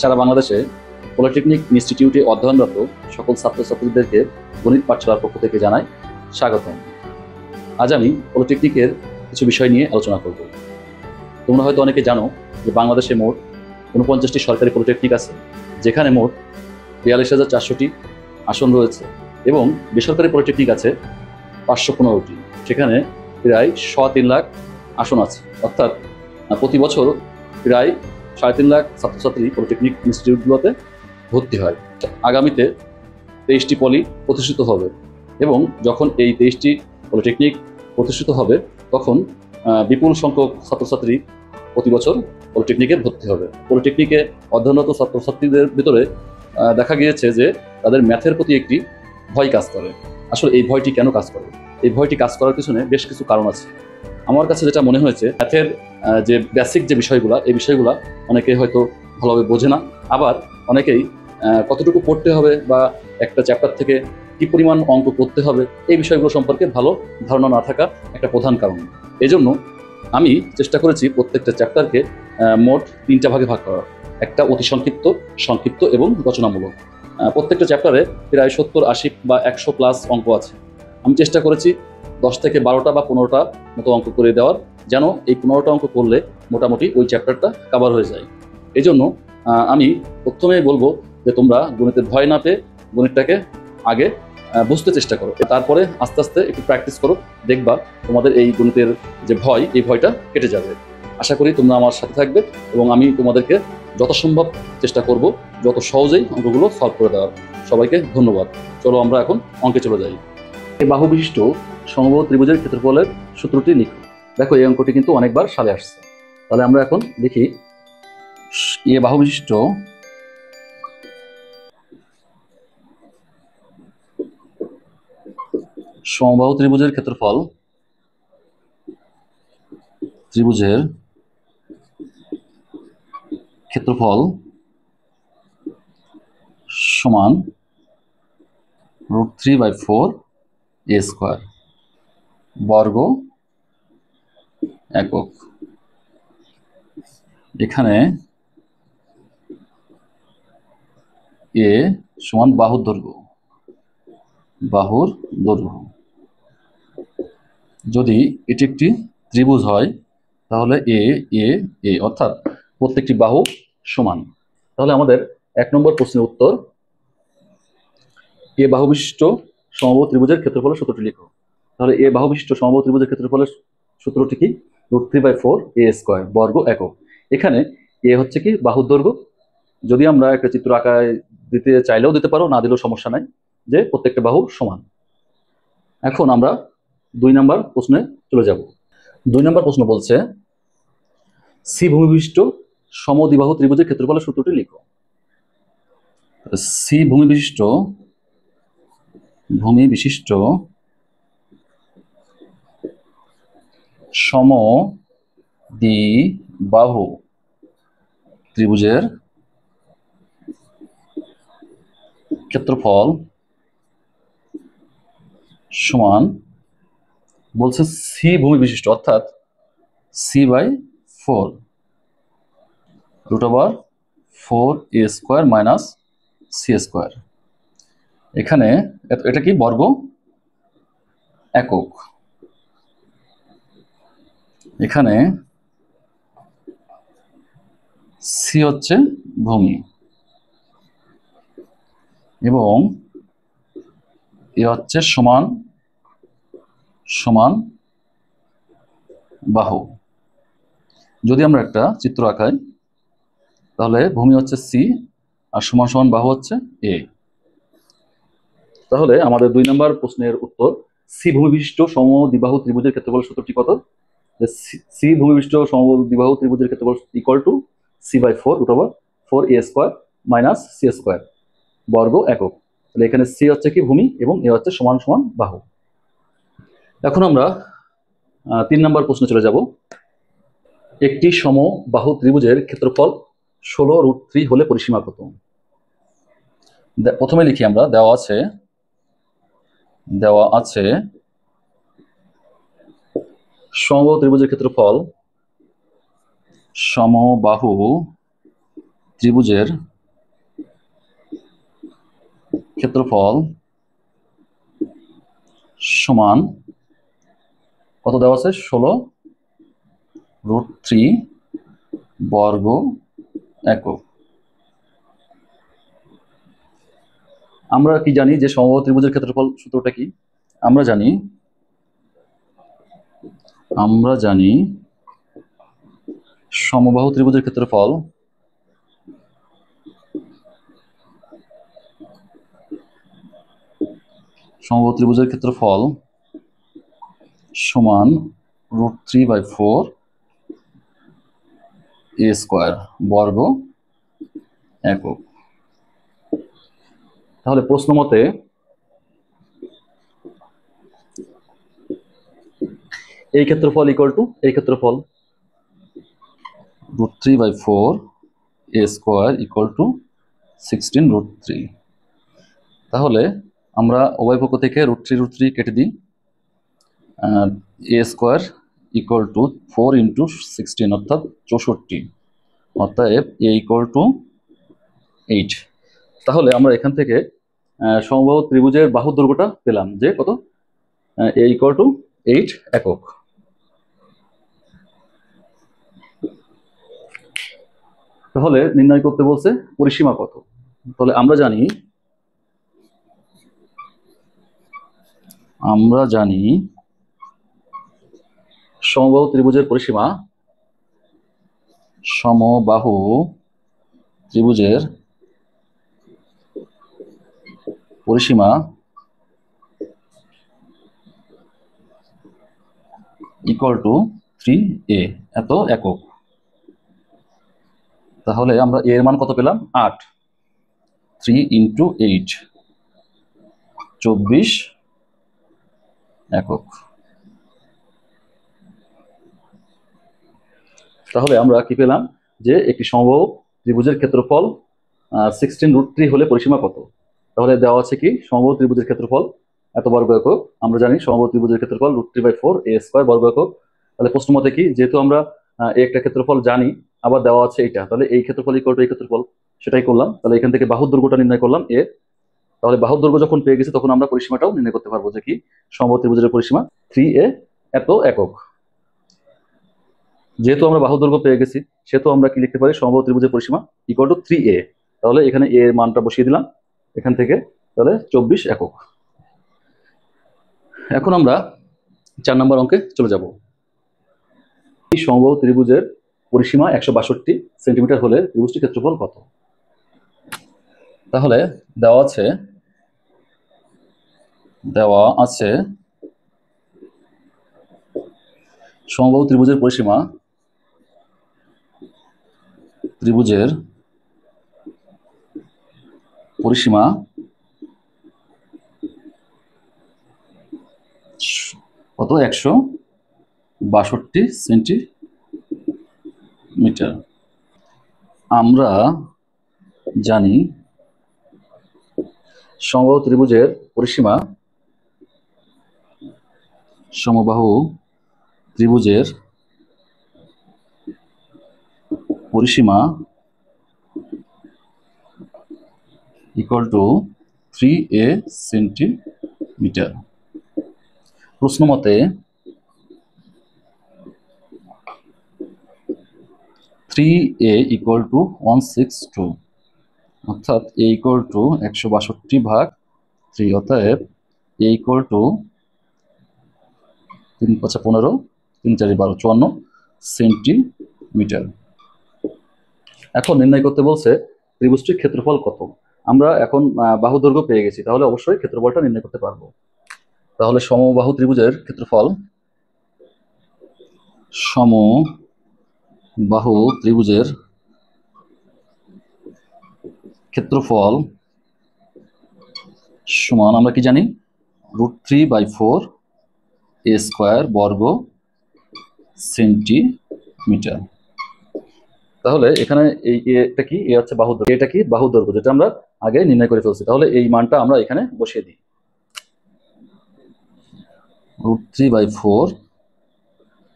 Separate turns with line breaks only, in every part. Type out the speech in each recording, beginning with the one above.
সারা বাংলাদেশে পলিটেকনিক ইনস্টিটিউটে অধ্যয়নরত সকল ছাত্রছাত্রীদেরকে গণিত পাঠশালার পক্ষ থেকে জানাই স্বাগতম। আজ আমি পলিটেকনিকের কিছু বিষয় নিয়ে আলোচনা করব। তোমরা হয়তো অনেকে জানো যে বাংলাদেশে মোট ৪৯টি সরকারি পলিটেকনিক আছে, যেখানে মোট ৪২,৪০০টি আসন রয়েছে, এবং বেসরকারি পলিটেকনিক আছে ৫১৫টি, সেখানে প্রায় ৩.৫ লাখ আসন আছে। অর্থাৎ প্রতি বছর প্রায় ৩.৫ লাখ ছাত্রছাত্রী পলিটেকনিক ইনস্টিটিউটগুলোতে ভর্তি হয়। আগামীতে ২৩টি পলি প্রতিষ্ঠিত হবে, এবং যখন এই ২৩টি পলিটেকনিক প্রতিষ্ঠিত হবে তখন বিপুল সংখ্যক ছাত্রছাত্রী প্রতি বছর পলিটেকনিকে ভর্তি হবে। পলিটেকনিকে অধ্যয়নরত ছাত্রছাত্রীদের ভিতরে দেখা গিয়েছে যে তাদের ম্যাথের প্রতি একটি ভয় কাজ করে। আসলে এই ভয়টি কেন কাজ করে? এই ভয়টি কাজ করার পিছনে বেশ কিছু কারণ আছে। আমার কাছে যেটা মনে হয়েছে, ম্যাথের যে বেসিক যে বিষয়গুলো, এই বিষয়গুলো অনেকে হয়তো ভালোভাবে বোঝে না। আবার অনেকেই কতটুকু পড়তে হবে বা একটা চ্যাপ্টার থেকে কী পরিমাণ অঙ্ক করতে হবে, এই বিষয়গুলো সম্পর্কে ভালো ধারণা না থাকা একটা প্রধান কারণ। এজন্য আমি চেষ্টা করেছি প্রত্যেকটা চ্যাপ্টারকে মোট 3টা ভাগে ভাগ করার। একটা অতি সংক্ষিপ্ত, সংক্ষিপ্ত এবং রচনামূলক। প্রত্যেকটা চ্যাপ্টারে প্রায় 70, 80 বা 100 প্লাস অঙ্ক আছে। আমি চেষ্টা করেছি 10 থেকে 12টা বা 15টা মতো অঙ্ক করে দেওয়ার, যেন এই 15টা অঙ্ক করলে মোটামুটি ওই চ্যাপ্টারটা কভার হয়ে যায়। এই জন্য আমি প্রথমেই বলবো যে তোমরা গণিতের ভয় না পেয়ে গণিতটাকে আগে বুঝতে চেষ্টা করো, তারপরে আস্তে আস্তে একটু প্র্যাকটিস করো, দেখবা তোমাদের এই গণিতের যে ভয়, এই ভয়টা কেটে যাবে। আশা করি তোমরা আমার সাথে থাকবে, এবং আমি তোমাদেরকে যত সম্ভব চেষ্টা করব যত সহজেই অঙ্কগুলো সলভ করে দেওয়ার। সবাইকে ধন্যবাদ। চলো আমরা এখন অঙ্কে চলে যাই। এই বাহু বিশিষ্ট সমবাহু ত্রিভুজের ক্ষেত্রফলের সূত্রটি লিখো। দেখো, এই অঙ্কটি কিন্তু অনেকবার সালে আসছে। তাহলে আমরা এখন দেখি, এ বাহু বিশিষ্ট সমবাহু ত্রিভুজের ক্ষেত্রফল সমান √3/4 a স্কয়ার বর্গ একক। এখানে এ সমান বাহুর দৈর্ঘ্য। যদি এটি একটি ত্রিভুজ হয় তাহলে এ এ এ অর্থাৎ প্রত্যেকটি বাহু সমান। তাহলে আমাদের 1 নম্বর প্রশ্নের উত্তর, এ বাহু বিশিষ্ট সমবাহু ত্রিভুজের ক্ষেত্রফলের সূত্রটি লিখো। তাহলে এ বাহু বিশিষ্ট সমবাহু ত্রিভুজের ক্ষেত্রফলের সূত্রটি কি? √3/4 a স্কয়ার বর্গ একক। এখানে এ হচ্ছে কি বাহুর দৈর্ঘ্য। যদি আমরা একটা চিত্র আঁকায় দিতে চাইলেও দিতে পারো, না দিলেও সমস্যা নাই, যে প্রত্যেকটা বাহু সমান। এখন আমরা 2 নম্বর প্রশ্নে চলে যাব। 2 নম্বর প্রশ্ন বলছে, সি ভূমিবিশিষ্ট সমদ্বিবাহু ত্রিভুজের ক্ষেত্রফলের সূত্রটি লিখো। সি ভূমিবিশিষ্ট সমদ্বিবাহু ত্রিভুজের ক্ষেত্রফল সমান, বলছে সি ভূমি বিশিষ্ট, অর্থাৎ c/4 √4 a square minus c square. এখানে এটা কি? বর্গ একক। এখানে সি হচ্ছে ভূমি এবং এ হচ্ছে সমান বাহু। যদি আমরা একটা চিত্র আঁকাই, তাহলে ভূমি হচ্ছে সি আর সমান সমান বাহু হচ্ছে এ। তাহলে আমাদের 2 নম্বর প্রশ্নের উত্তর, সি ভূমিবিশিষ্ট সমদ্বিবাহু ত্রিভুজের ক্ষেত্রফলের সূত্রটি কত? সি ভূমিবিশিষ্ট সমদ্বিবাহু ত্রিভুজের ক্ষেত্রফল equal to c/4 √4 a square minus c square বর্গ একক। তাহলে এখানে সি হচ্ছে কি ভূমি এবং এ হচ্ছে সমান সমান বাহু। এখন আমরা 3 নম্বর প্রশ্নে চলে যাব। একটি সমবাহু ত্রিভুজের ক্ষেত্রফল 16√3 হলে পরিসীমা কত? প্রথমে লিখি আমরা, দেওয়া আছে সমবাহু ত্রিভুজের ক্ষেত্রফল, সমবাহু ত্রিভুজের ক্ষেত্রফল সমান কত দেওয়া আছে, 16√3 বর্গ একক। আমরা কি জানি যে সমবাহু ত্রিভুজের ক্ষেত্রফল সূত্রটা কি? আমরা জানি সমবাহু ত্রিভুজের ক্ষেত্রফল সমান √3/4 a স্কয়ার বর্গ একক। তাহলে প্রশ্ন মতে এই ক্ষেত্রফল ইকুয়াল টু এই ক্ষেত্রফল √3/4 a স্কয়ার ইকুয়াল টু 16√3। তাহলে আমরা উভয় পক্ষ থেকে √3 কেটে দিই। a স্কয়ার ইকুয়াল টু 4 × 16 অর্থাৎ 64, অতএব a ইকুয়াল টু 8। তাহলে আমরা এখান থেকে সমবাহু ত্রিভুজের বাহুর দৈর্ঘ্যটা পেলাম যে কত, a ইকুয়াল টু 8 একক। তাহলে নির্ণয় করতে বলছে পরিসীমা কত। তাহলে আমরা জানি সমবাহু ত্রিভুজের পরিসীমা ইকুয়াল টু 3a এত একক। তাহলে আমরা এর মান কত পেলাম, 8। 3 × 8 24 একক। তাহলে আমরা কি পেলাম যে একটি সমবাহু ত্রিভুজের ক্ষেত্রফল 16√3 হলে পরিসীমা কত। তাহলে দেওয়া আছে কি সমবাহু ত্রিভুজের ক্ষেত্রফল এত বর্গ একক। আমরা জানি সমবাহু ত্রিভুজের ক্ষেত্রফল √3/4 a স্কয়ার বর্গ একক। তাহলে প্রশ্ন মতে কি, যেহেতু আমরা একটা ক্ষেত্রফল জানি, আবার দেওয়া আছে এইটা, তাহলে এই ক্ষেত্রফল ইকুয়াল টু এই ক্ষেত্রফল, সেটাই করলাম। তাহলে এখান থেকে বাহুর দৈর্ঘ্যটা নির্ণয় করলাম a। তাহলে বাহুর দৈর্ঘ্য যখন পেয়ে গেছি তখন আমরা পরিসীমাটাও নির্ণয় করতে পারবো যে কি সমবাহু ত্রিভুজের পরিসীমা 3a এত একক। যেহেতু আমরা বাহু দৈর্ঘ্য পেয়ে গেছি সেহেতু আমরা কি লিখতে পারি, সমবাহু ত্রিভুজের পরিসীমা ইকুয়াল টু 3a। তাহলে এখানে a এর মানটা বসিয়ে দিলাম এখান থেকে, তাহলে 24 একক। এখন আমরা 4 নম্বর অঙ্কে চলে যাব। এই সমবাহু ত্রিভুজের পরিসীমা 162 সেন্টিমিটার হলে ত্রিভুজটির ক্ষেত্রফল কত। তাহলে দেওয়া আছে সমবাহু ত্রিভুজের পরিসীমা কত, 162 সেন্টিমিটার। আমরা জানি সমবাহু ত্রিভুজের পরিসীমা ইকুয়াল টু 3a সেন্টিমিটার। প্রশ্ন মতে 3a ইকুয়াল টু 162, অর্থাৎ a ইকুয়াল টু 162/3, অতএব a ইকুয়াল টু 3 × 5 = 15, 3 × 4 = 12, 54 সেন্টিমিটার। এখন নির্ণয় করতে বলছে ত্রিভুজটির ক্ষেত্রফল কত। আমরা এখন বাহু দৈর্ঘ্য পেয়ে গেছি, তাহলে অবশ্যই ক্ষেত্রফলটা নির্ণয় করতে পারবো। তাহলে সমবাহু ত্রিভুজের ক্ষেত্রফল সমান আমরা কি জানি, √3/4 a স্কয়ার বর্গ সেন্টিমিটার। তাহলে এখানে এটা কি, এ হচ্ছে বাহু দৈর্ঘ্য, এটা কি বাহু দৈর্ঘ্য, যেটা আমরা আগে নির্ণয় করে ফেলছি। তাহলে এই মানটা আমরা এখানে বসিয়ে দিই, √3/4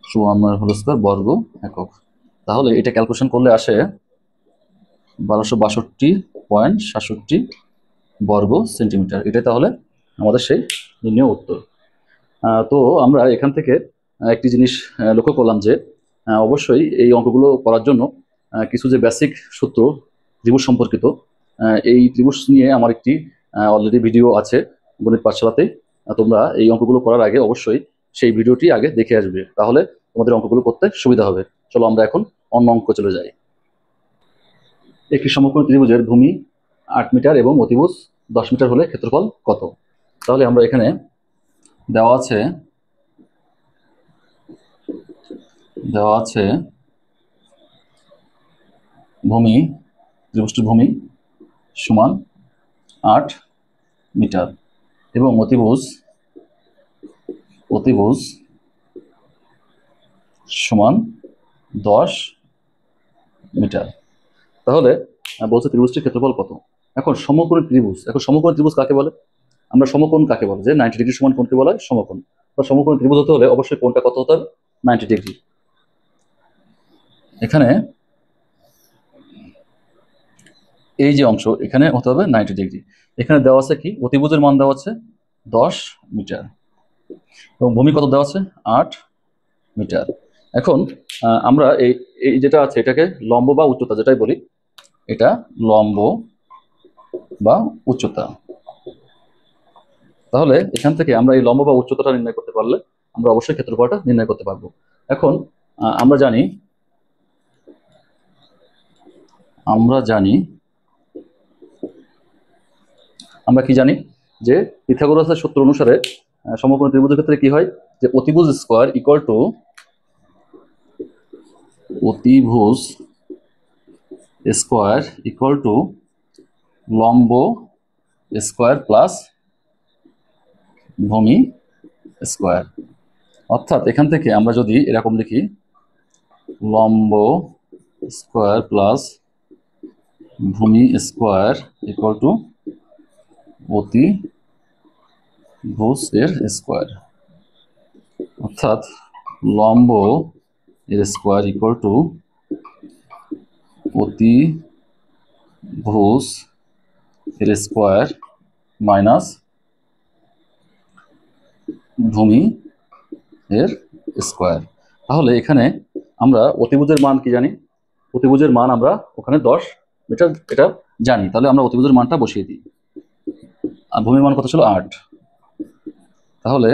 54 হোল স্কয়ার বর্গ একক। তাহলে এটা ক্যালকুলেশন করলে আসে 1262.67 বর্গ সেন্টিমিটার। এটাই তাহলে আমাদের সেই নির্ণয় উত্তর। তো আমরা এখান থেকে একটি জিনিস লক্ষ্য করলাম যে অবশ্যই এই অঙ্কগুলো করার জন্য কিছু যে বেসিক সূত্র ত্রিভুজ সম্পর্কিত, এই ত্রিভুজ নিয়ে আমার একটি অলরেডি ভিডিও আছে গণিত পাঠশালাতে। তোমরা এই অঙ্কগুলো করার আগে অবশ্যই সেই ভিডিওটি আগে দেখে আসবে, তাহলে তোমাদের অঙ্কগুলো করতে সুবিধা হবে। চলো আমরা এখন অন্য অঙ্ক চলে যাই। একটি সমকোণ ত্রিভুজের ভূমি 8 মিটার এবং অতিভুজ 10 মিটার হলে ক্ষেত্রফল কত? তাহলে আমরা এখানে দেওয়া আছে ভূমি, ত্রিভুজটির ভূমি সমান 8 মিটার এবং অতিভুজ সমান 10 মিটার। তাহলে বলছে ত্রিভুজটির ক্ষেত্রফল কত। এখন সমকোণ ত্রিভুজ কাকে বলে? আমরা সমকোণ কাকে বলে? যে 90 ডিগ্রি সমান কোণকে বলা হয় সমকোণ। তো সমকোণ ত্রিভুজ হতে হলে অবশ্যই কোণটা কত হতে হবে? 90 ডিগ্রি। এখানে এই যে অংশ এখানে হতে হবে 90 ডিগ্রি। এখানে দেওয়া আছে কি? অতিভুজের মান দেওয়া আছে 10 মিটার এবং ভূমি কত দেওয়া আছে? 8 মিটার। এখন আমরা এই যেটা আছে এটাকে লম্ব বা উচ্চতা যেটাই বলি, এটা লম্ব বা উচ্চতা। তাহলে এখান থেকে আমরা এই লম্ব বা উচ্চতাটা নির্ণয় করতে পারলে আমরা অবশ্যই ক্ষেত্রফলটা নির্ণয় করতে পারবো। এখন আমরা জানি আমরা কি জানি যে পিথাগোরাসের সূত্র অনুসারে সমকোণ ত্রিভুজের ক্ষেত্রে কি হয়, যে অতিভুজ স্কয়ার ইকুয়াল টু লম্ব স্কয়ার প্লাস ভূমি স্কয়ার। অর্থাৎ এখান থেকে আমরা যদি এরকম লিখি, লম্ব স্কয়ার প্লাস ভূমি স্কয়ার ইকুয়াল টু অতিভুজ এর স্কয়ার, অর্থাৎ লম্ব এর স্কয়ার ইকুয়াল টু অতিভুজ এর স্কয়ার মাইনাস ভূমি এর স্কয়ার। তাহলে এখানে আমরা অতিভুজের মান কি জানি? অতিভুজের মান আমরা ওখানে 10 মিটার এটা জানি। তাহলে আমরা অতিভুজের মানটা বসিয়ে দিই। আর ভূমির মান কত ছিল? 8। তাহলে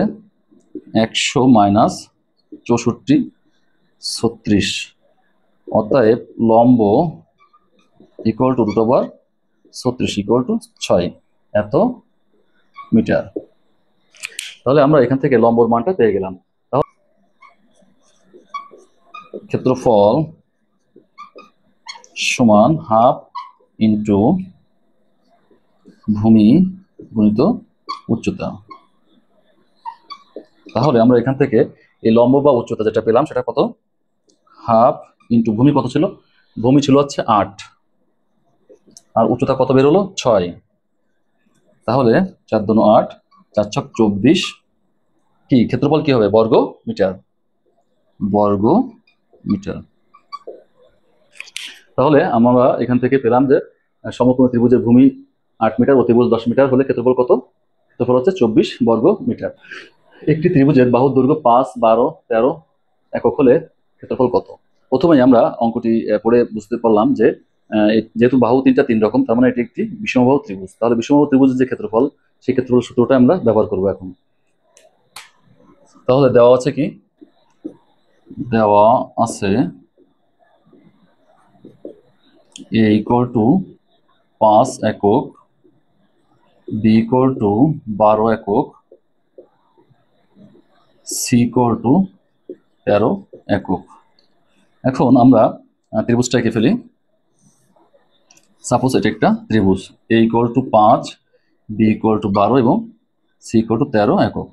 100 মাইনাস 64 36, অতএব লম্ব ইকুয়াল টু √36 ইকুয়াল টু 6 এত মিটার। তাহলে আমরা এখান থেকে লম্বর মানটা পেয়ে গেলাম। তাহলে ক্ষেত্রফল সমান হাফ ইন্টু ভূমি গুণিত উচ্চতা। তাহলে আমরা এখান থেকে এই লম্ব বা উচ্চতা যেটা পেলাম সেটা কত? হাফ ইন্টু ভূমি কত ছিল? ভূমি ছিল হচ্ছে 8 আর উচ্চতা কত বেরোলো? 6। তাহলে 4 দুগুণ 8, 4 ছক 24, কি ক্ষেত্রফল কি হবে? বর্গ মিটার। তাহলে আমরা এখান থেকে পেলাম যে সমকোণ ত্রিভুজের ভূমি 8 মিটার, অতিভুজ 10 মিটার হলে ক্ষেত্রফল কত? ক্ষেত্রফল হচ্ছে 24 বর্গ মিটার। একটি ত্রিভুজের বাহুর দৈর্ঘ্য 5, 12, 13 একক হলে ক্ষেত্রফল কত? প্রথমেই আমরা অঙ্কটি পড়ে বুঝতে পারলাম যে যেহেতু বাহু 3 রকম, তার মানে এটি একটি বিষমবাহু ত্রিভুজ। তাহলে বিষমবাহু ত্রিভুজের যে ক্ষেত্রফল, সেই ক্ষেত্রফল সূত্রটা আমরা ব্যবহার করব এখন। তাহলে দেওয়া আছে কি? দেওয়া আছে a ইকুয়াল টু 5 একক, b ইকুয়াল টু 12 একক, c ইকুয়াল টু 13 একক। এখন আমরা ত্রিভুজটা এঁকে ফেলি। সাপোজ এটা একটা ত্রিভুজ, a equal to 5, b equal to 12 এবং c ইকুয়াল টু 13 একক।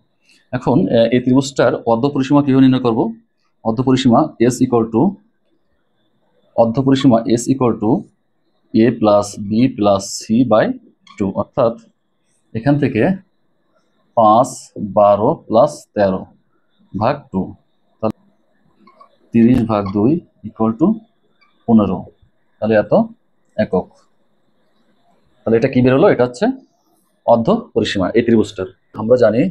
এখন এই ত্রিভুজটার অর্ধপরিসীমা কিভাবে নির্ণয় করব? অর্ধপরিসীমা s equal to a plus b plus c by 2, অর্থাৎ এখান থেকে 5, 12 প্লাস 13 ভাগ 2, তাহলে 30 ভাগ 2 ইকুয়াল টু 15, তাহলে এত একক। তাহলে এটা কি বের হলো? এটা হচ্ছে অর্ধ পরিসীমা এই ত্রিভুজটার। আমরা জানি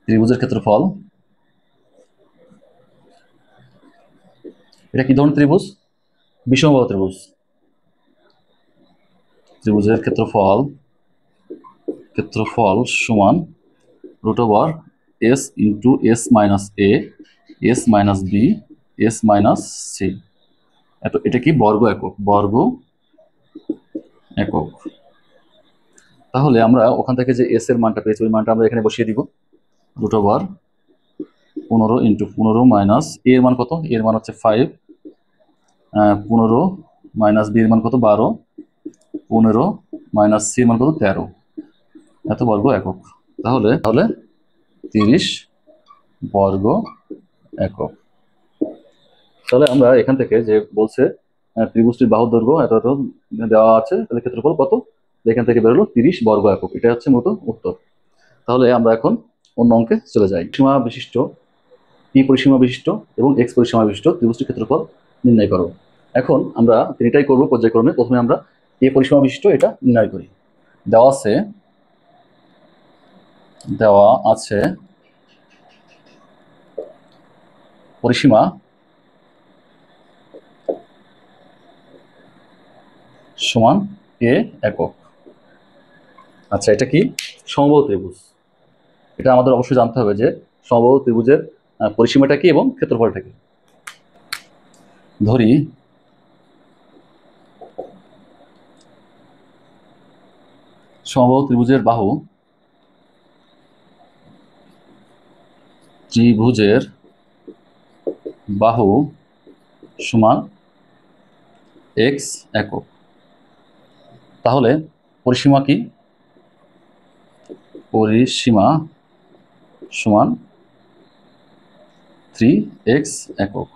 ত্রিভুজের ক্ষেত্রফল, এটা কি ধরনের ত্রিভুজ? বিষমবাহু ত্রিভুজ। ত্রিভুজের ক্ষেত্রফল সমান √, s into s minus a, s minus b, s minus c। এটা কি? বর্গ একক। বর্গ একক। তাহলে আমরা ওখান থেকে যে s এর মানটা পেয়েছি ওই মানটা আমরা এখানে বসিয়ে দিব। √15 ইন্টু 15 মাইনাস a এর মান কত? এর মান হচ্ছে 5, 15 মাইনাস b এর মান কত? 12, 15 মাইনাস c এর মান কত? 13। এত বর্গ একক। তাহলে 30 বর্গ একক। তাহলে আমরা এখান থেকে যে বলছে ত্রিভুজটির বাহুর দৈর্ঘ্য এত এত দেওয়া আছে, তাহলে ক্ষেত্রফল কত? এখান থেকে বেরোলো 30 বর্গ একক। এটা হচ্ছে মূলত উত্তর। তাহলে আমরা এখন অন্য অঙ্কে চলে যাই। সীমা বিশিষ্ট, পি পরিসীমা বিশিষ্ট এবং এক্স পরিসীমা বিশিষ্ট ত্রিভুজটির ক্ষেত্রফল নির্ণয় করো। এখন আমরা তিনটাই করবো পর্যায়ক্রমে। প্রথমে আমরা এ পরিসীমা বিশিষ্ট এটা নির্ণয় করি। দেওয়া আছে পরিসীমা সমান এ একক। আচ্ছা, এটা কি? সমবাহু ত্রিভুজ। এটা আমাদের অবশ্যই জানতে হবে যে সমবাহু ত্রিভুজের পরিসীমাটা কি এবং ক্ষেত্রফলটা কি। ধরি সমবাহু ত্রিভুজের বাহু সমান এক্স একক। তাহলে পরিসীমা কি? পরিসীমা সমান 3x একক।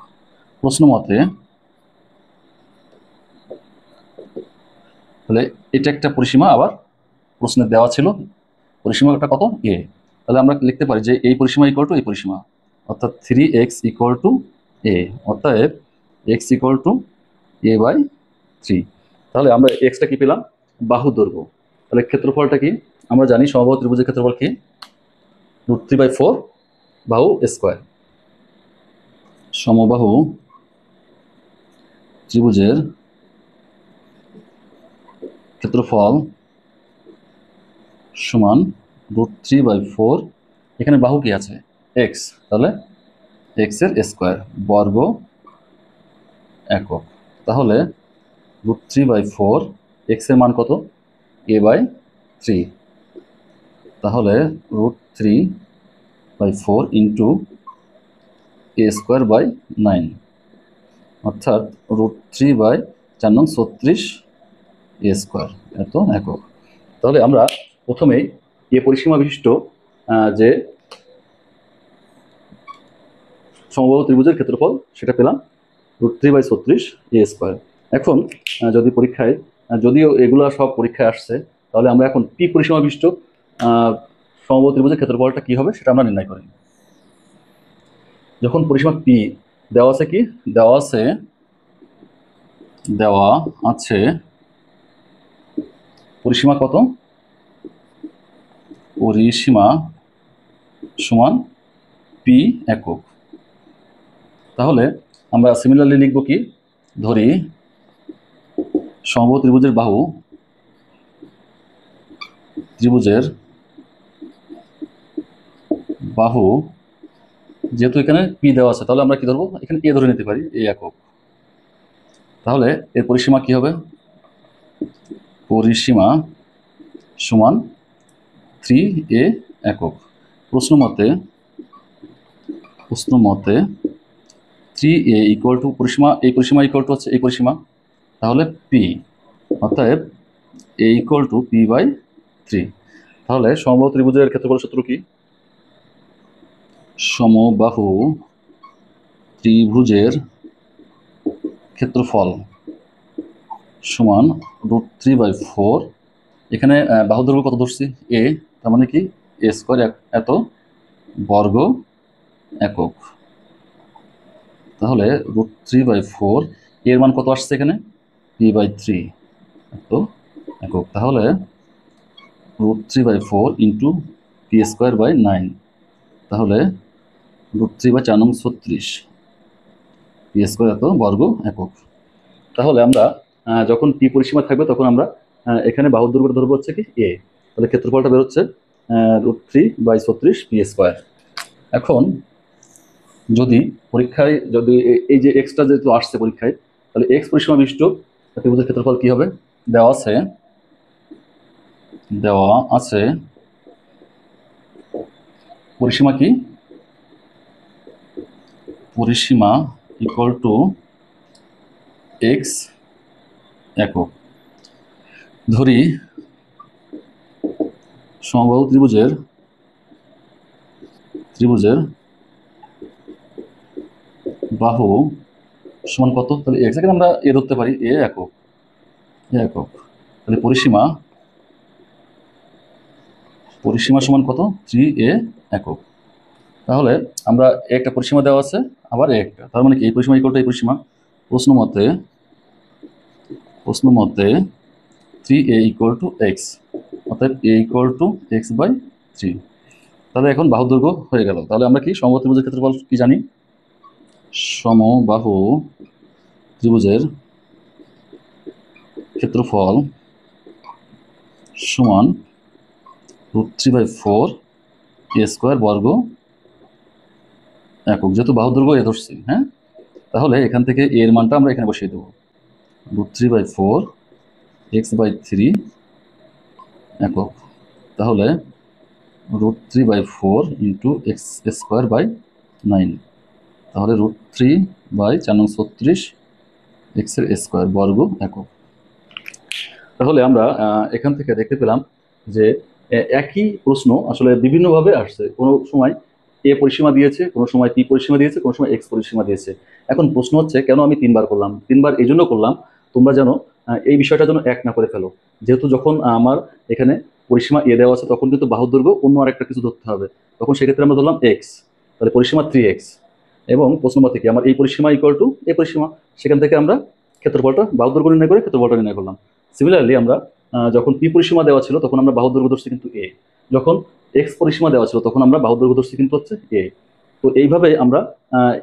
প্রশ্ন মতে তাহলে এটা একটা পরিসীমা, আবার প্রশ্নে দেওয়া ছিল পরিসীমাটা কত? এ। তাহলে আমরা লিখতে পারি যে এই পরিসীমা ইকুয়াল টু এই পরিসীমা, অর্থাৎ 3x ইকুয়াল টু এ, অর্থাৎ x ইকুয়াল টু a/3। তাহলে আমরা এক্সটা কি পেলাম? বাহু দৈর্ঘ্য। তাহলে ক্ষেত্রফলটা কি? আমরা জানি সমবাহু ত্রিভুজের ক্ষেত্রফল কি? √3/4 বাহু স্কোয়ার। সমবাহু ত্রিভুজের ক্ষেত্রফল সমান √3/4, এখানে বাহু কি আছে? এক্স। তাহলে এক্স এর স্কোয়ার বর্গ একক। তাহলে √3/4, এক্স এর মান কত? a/3। তাহলে √3/4 ইন্টু a²/9, অর্থাৎ √3/4 a², এত একক। তাহলে আমরা প্রথমেই এ পরিসীমা বিশিষ্ট যে সমবাহু ত্রিভুজের ক্ষেত্রফল সেটা পেলাম √3/36 a²। এখন যদি পরীক্ষায়, যদিও এগুলো সব পরীক্ষায় আসছে, তাহলে আমরা এখন পি পরিসীমা বিশিষ্ট সমবাহু ত্রিভুজের ক্ষেত্রফলটা কি হবে সেটা আমরা নির্ণয় করি। যখন পরিসীমা পি দেওয়া আছে, কি দেওয়া আছে? দেওয়া আছে পরিসীমা কত? পরিসীমা সমান পি একক। তাহলে আমরা সিমিলারলি লিখব কি? ধরি সমবাহু ত্রিভুজের বাহু যেহেতু এখানে পি দেওয়া আছে, তাহলে আমরা কি ধরবো? এখানে এ ধরে নিতে পারি, এ একক। তাহলে এর পরিসীমা কি হবে? পরিসীমা সমান 3a একক। প্রশ্ন মতে 3a ইকুয়াল টু পরিসীমা, এই পরিসীমা ইকুয়াল টু হচ্ছে এই পরিসীমা, তাহলে পি, অর্থাৎ a ইকুয়াল টু p/3। তাহলে সমবাহু ত্রিভুজের ক্ষেত্রফল সূত্র কি? সমবাহু ত্রিভুজের ক্ষেত্রফল সমান √3/4, এখানে বাহু দৈর্ঘ্য কত ধরছি? এ, তার মানে কি a² এত বর্গ একক। তাহলে √3/4 এর মান কত আসছে এখানে? p/3 এত একক। তাহলে √3/4 ইন্টু p²/9, তাহলে √3/4 p² এত বর্গ একক। তাহলে আমরা যখন পি পরিসীমা থাকবে তখন আমরা এখানে বাহুর দৈর্ঘ্য ধরবো হচ্ছে কি এ, তাহলে ক্ষেত্রফলটা বেরোচ্ছে √3/36 p²। এখন যদি পরীক্ষায় এই যে এক্সট্রা যেহেতু আসছে পরীক্ষায়, তাহলে এক্স পরিসীমা বিশিষ্ট ত্রিভুজের ক্ষেত্রফল কি হবে? দেওয়া আছে পরিসীমা কি? পরিসীমা ইকুয়াল টু এক্স একক। ধরি সমবাহু ত্রিভুজের বাহু সমান কত? তাহলে এক্স, এখানে আমরা এ ধরতে পারি, এ একক। তাহলে পরিসীমা সমান কত? 3a একক। তাহলে আমরা একটা পরিসীমা দেওয়া আছে, আবার একটা, তার মানে কি এই পরিসীমা ইকুয়াল টু এই পরিসীমা। প্রশ্ন মতে 3a ইকুয়াল টু এক্স, অর্থাৎ a ইকুয়াল টু x/3। তাহলে এখন বাহু দৈর্ঘ্য হয়ে গেল। তাহলে আমরা কি সমবাহু ত্রিভুজের ক্ষেত্রফল কি জানি? সমবাহু ত্রিভুজের ক্ষেত্রফল সমান √3/4 a² বর্গ একক, যেহেতু বাহু দৈর্ঘ্য এ ধরছি। হ্যাঁ, তাহলে এখান থেকে এর মানটা আমরা এখানে বসিয়ে দেবো, √3/4 x/3 একক। তাহলে √3/4 ইন্টু x²/9, তাহলে √3/4 x² বর্গ একক। তাহলে আমরা এখান থেকে দেখতে পেলাম যে একই প্রশ্ন আসলে বিভিন্নভাবে আসছে। কোনো সময় এ পরিসীমা দিয়েছে, কোনো সময় পি পরিসীমা দিয়েছে, কোনো সময় এক্স পরিসীমা দিয়েছে। এখন প্রশ্ন হচ্ছে কেন আমি 3বার করলাম? 3বার এই জন্য করলাম তোমরা যেন এই বিষয়টা যেন এক না করে ফেলো। যেহেতু যখন আমার এখানে পরিসীমা এ দেওয়া আছে তখন কিন্তু বাহুর দৈর্ঘ্য অন্য আরেকটা কিছু ধরতে হবে, তখন সেক্ষেত্রে আমরা ধরলাম এক্স, তাহলে পরিসীমা 3x। এবং প্রশ্ন মতে কি আমার এই পরিসীমা ইকুয়াল টু এই পরিসীমা, সেখান থেকে আমরা ক্ষেত্রফলটা বাহুর দৈর্ঘ্য নির্ণয় করে ক্ষেত্রফলটা নির্ণয় করলাম। সিমিলারলি আমরা যখন পি পরিসীমা দেওয়া ছিল তখন আমরা বাহুর দৈর্ঘ্য ধরছি কিন্তু এ, যখন এক্স পরিসীমা দেওয়া ছিল তখন আমরা বাহুর দৈর্ঘ্য ধরছি কিন্তু হচ্ছে এ। তো এইভাবে আমরা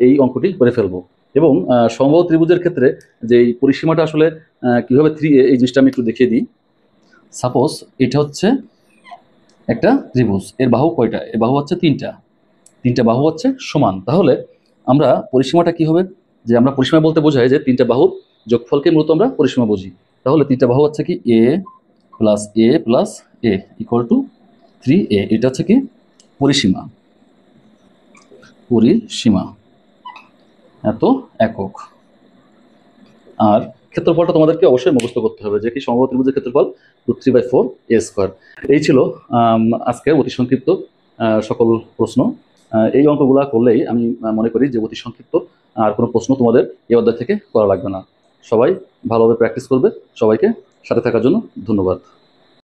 এই অঙ্কটি করে ফেলবো। এবং সমবাহু ত্রিভুজের ক্ষেত্রে যে এই পরিসীমাটা আসলে কিভাবে 3a, এই জিনিসটা আমি একটু দেখিয়ে দিই। সাপোজ এটা হচ্ছে একটা ত্রিভুজ, এর বাহু কয়টা? এর বাহু হচ্ছে তিনটা বাহু হচ্ছে সমান। তাহলে আমরা পরিসীমাটা কি হবে? যে আমরা পরিসীমা বলতে বোঝাই যে তিনটা বাহুর যোগফলকে মূলত আমরা পরিসীমা বুঝি। তাহলে তিনটা বাহু হচ্ছে কি a plus a equal to 3a। এটা হচ্ছে কি পরিসীমা এত একক। আর ক্ষেত্রফলটা তোমাদেরকে অবশ্যই মুখস্থ করতে হবে, যে কি সমবাহু ত্রিভুজের ক্ষেত্রফল √3/4 a²। এই ছিল আজকে অতি সংক্ষিপ্ত সকল প্রশ্ন। এই অঙ্কগুলা করলেই আমি মনে করি যে অতি সংক্ষিপ্ত আর কোনো প্রশ্ন তোমাদের এই অধ্যায় থেকে করা লাগবে না। সবাই ভালোভাবে প্র্যাকটিস করবে। সবাইকে সাথে থাকার জন্য ধন্যবাদ।